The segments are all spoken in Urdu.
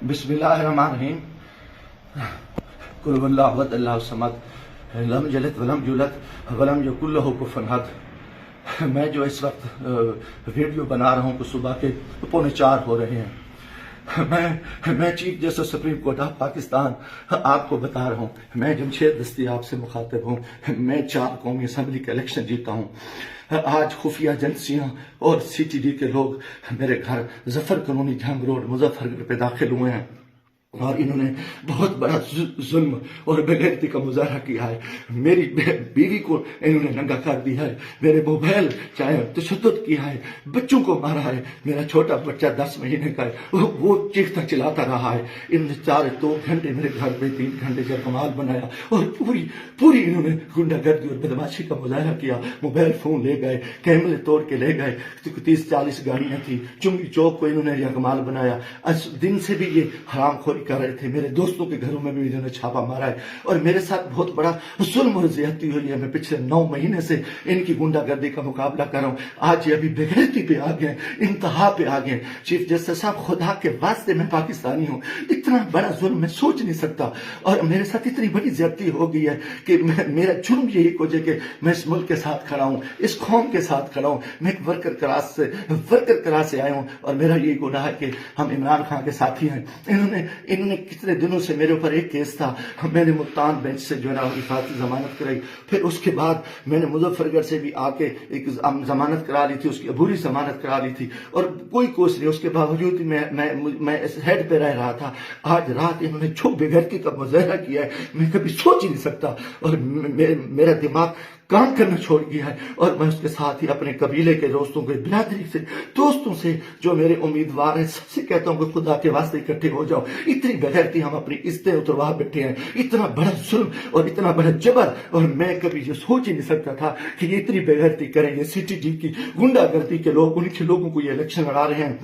بسم اللہ الرحمن الرحیم. قل هو اللہ احد اللہ الصمد لم یلد ولم یولد ولم یکن لہ کفوا احد. میں جو اس وقت ویڈیو بنا رہا ہوں کہ صبح کے 3:45 ہو رہے ہیں. میں chief justice supreme court of Pakistan آپ کو بتا رہا ہوں. میں جمشید دستی آپ سے مخاطب ہوں. میں 4 قومی اسمبلی کا الیکشن جیتا ہوں. آج خفیہ ایجنسیاں اور سی ٹی ڈی کے لوگ میرے گھر ظفر کالونی جھنگ روڈ مظفر گڑھ پہ داخل ہوئے ہیں اور انہوں نے بہت بڑا ظلم اور بے غیرتی کا مظاہرہ کیا ہے. میری بیوی کو انہوں نے ننگا کر دیا ہے. میرے موبائل چاہے تشدد کیا ہے. بچوں کو مارا ہے. میرا چھوٹا بچہ 10 مہینے کا ہے, وہ چیختا چلاتا رہا ہے. انہوں نے 2 گھنٹے میرے گھر پہ 3 گھنٹے کا کمال بنایا اور پوری انہوں نے گنڈا گردی اور بدماشی کا مظاہرہ کیا. موبائل فون لے گئے, کیمرے توڑ کے لے گئے. 30-40 گاڑیاں تھیں. چنگی چوک کو انہوں نے کمال بنایا. دن سے بھی یہ حرام خوری کر رہے تھے. میرے دوستوں کے گھروں میں بھی انہوں نے چھاپا مارا ہے اور میرے ساتھ بہت بڑا ظلم اور زیادتی ہوئی ہے. میں پچھلے 9 مہینے سے ان کی گنڈا گردی کا مقابلہ کر رہا ہوں. آج یہ ابھی بے غیرتی پہ آ گئے, انتہا پہ آ گئے. چیف جسٹس صاحب, خدا کے واسطے میں پاکستانی ہوں. اتنا بڑا ظلم میں سوچ نہیں سکتا اور میرے ساتھ اتنی بڑی زیادتی ہو گئی ہے کہ میرا جرم یہی وجہ کہ میں اس ملک کے ساتھ کھڑا ہوں, اس قوم کے ساتھ کھڑا ہوں. میں ایک ورکر کلاس سے آیا ہوں اور میرا یہ گناہ ہے کہ ہم عمران خان کے ساتھی ہیں. انہوں نے کتنے دنوں سے میرے اوپر ایک کیس تھا. میں نے ملتان بینچ سے جو ہے نا حفاظتی ضمانت کرائی. پھر اس کے بعد میں نے مظفر گڑھ سے بھی آ کے ایک ضمانت کرا لی تھی, اس کی عبوری ضمانت کرا لی تھی اور کوئی کوشش نہیں. اس کے باوجود میں ہیڈ پہ رہ رہا تھا. آج رات انہوں نے جو بے غیرتی کا مظاہرہ کیا ہے میں کبھی سوچ ہی نہیں سکتا اور میرا دماغ کام کرنا چھوڑ گیا ہے. اور میں اس کے ساتھ ہی اپنے قبیلے کے دوستوں کے برادری سے دوستوں سے جو میرے امیدوار ہیں سب سے کہتا ہوں کہ خدا کے واسطے اکٹھے ہو جاؤ. اتنی بغیرتی ہم اپنی عزتیں اتروا بیٹھے ہیں. اتنا بڑا ظلم اور اتنا بڑا جبر, اور میں کبھی یہ سوچ ہی نہیں سکتا تھا کہ یہ اتنی بغیرتی کریں. یہ سی ٹی ڈی کی گنڈا گردی کے لوگ, ان کے لوگوں کو یہ الیکشن لڑا رہے ہیں.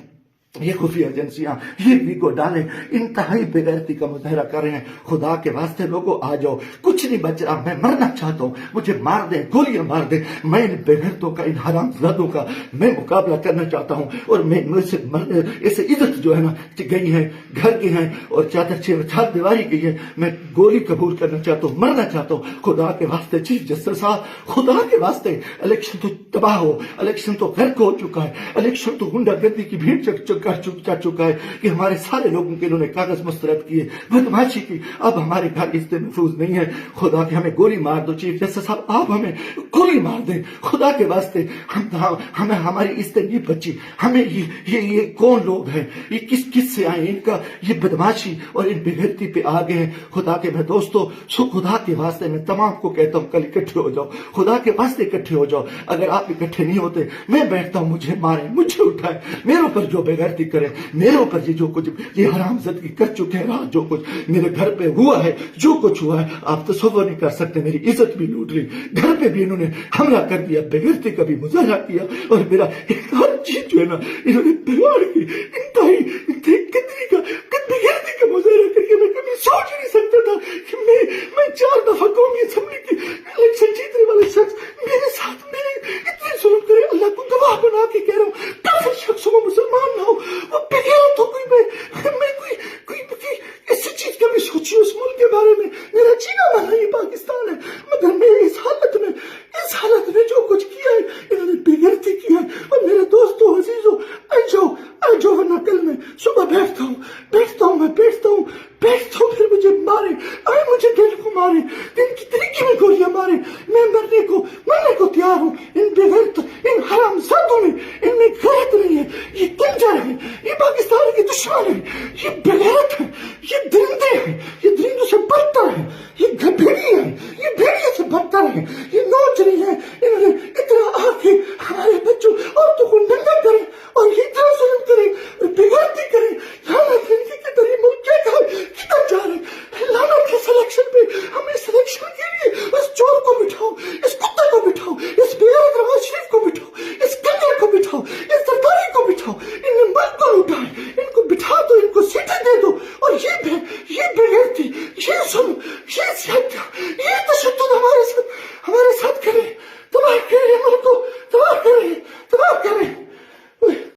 یہ خفیہ ایجنسیاں یہ ویگو ڈالیں انتہائی بے غیرتی کا مظاہرہ کر رہے ہیں. خدا کے واسطے لوگوں آ جاؤ, کچھ نہیں بچ رہا. میں مرنا چاہتا ہوں, مجھے مار دیں, گولیاں مار دیں. میں ان بے غیرتوں کا, ان حرام زادوں کا میں مقابلہ کرنا چاہتا ہوں اور میں اسے عزت جو ہے نا گئی ہے, گھر کی ہیں اور چار دیواری کی ہے. میں گولی قبول کرنا چاہتا ہوں, مرنا چاہتا ہوں. خدا کے واسطے چیف جسٹس صاحب, خدا کے واسطے الیکشن تو تباہ ہو, الیکشن تو غرق ہو چکا ہے, الیکشن تو گنڈا گردی کی بھیڑ چڑھ چکا ہے کہ ہمارے سارے لوگوں کے انہوں نے کاغذ مسترد کیے, بدماشی کی. اب ہمارے گھر عزتیں محفوظ نہیں ہے. خدا کے ہمیں گولی مار دو چیف جسٹس صاحب, آپ ہمیں گولی مار دیں خدا کے واسطے. ہمیں ہماری عزتیں نہیں بچی. ہمیں یہ کون لوگ ہیں, یہ کس سے آئے, ان کا یہ بدماشی اور ان بے غیرتی پہ آ گئے ہیں. خدا کے میں دوستوں, خدا کے واسطے میں تمام کو کہتا ہوں کل اکٹھے ہو جاؤ. خدا کے واسطے اکٹھے ہو جاؤ. اگر آپ اکٹھے نہیں ہوتے میں بیٹھتا ہوں, مجھے مارے, مجھے اٹھائے, میرے اوپر جو بے غیرتی کرے, میرے اوپر یہ جو کچھ یہ حرام زدگی کر چکے ہیں, رات جو کچھ میرے گھر پہ ہوا ہے, جو کچھ ہوا ہے آپ تصور نہیں کر سکتے. میری عزت بھی لوٹ لی, گھر پہ بھی انہوں نے حملہ کر دیا, بے غیرتی کا بھی مظاہرہ کیا اور میرا ایک ہر چیز جو ہے نا انہوں نے بگاڑ کی. انتہائی بے غیرتی کا مظاہرہ کر کے میں کبھی سوچ نہیں سکتا تھا کہ میں 4 دفعہ قومی اسمبلی کی الیکشن جیتنے والے شخص میرے ساتھ میرے اتنے ظلم کرے. اللہ کو گواہ بنا کے کہہ رہا ہوں, کافر شخص ہو, مسلمان نہ ہو, وہ بغیرت ہو. کوئی ایسی چیز کبھی سوچی اس ملک کے بارے میں. میرا جینا مرنا یہ پاکستان ہے, مگر میں اس حالت میں جو کچھ کیا ہے انہوں نے بے غیرتی کیا ہے. اور میرے دوستوں عزیزوں, آ جاؤ ورنہ کل میں صبح بیٹھتا ہوں پھر مجھے مارے, مجھے دل کو مارے, دن کی طریقے میں گولیاں مارے. میں مرنے کو تیار ہوں. ان بے غیرت, ان حرام زادوں میں, ان میں غیرت نہیں ہے. یہ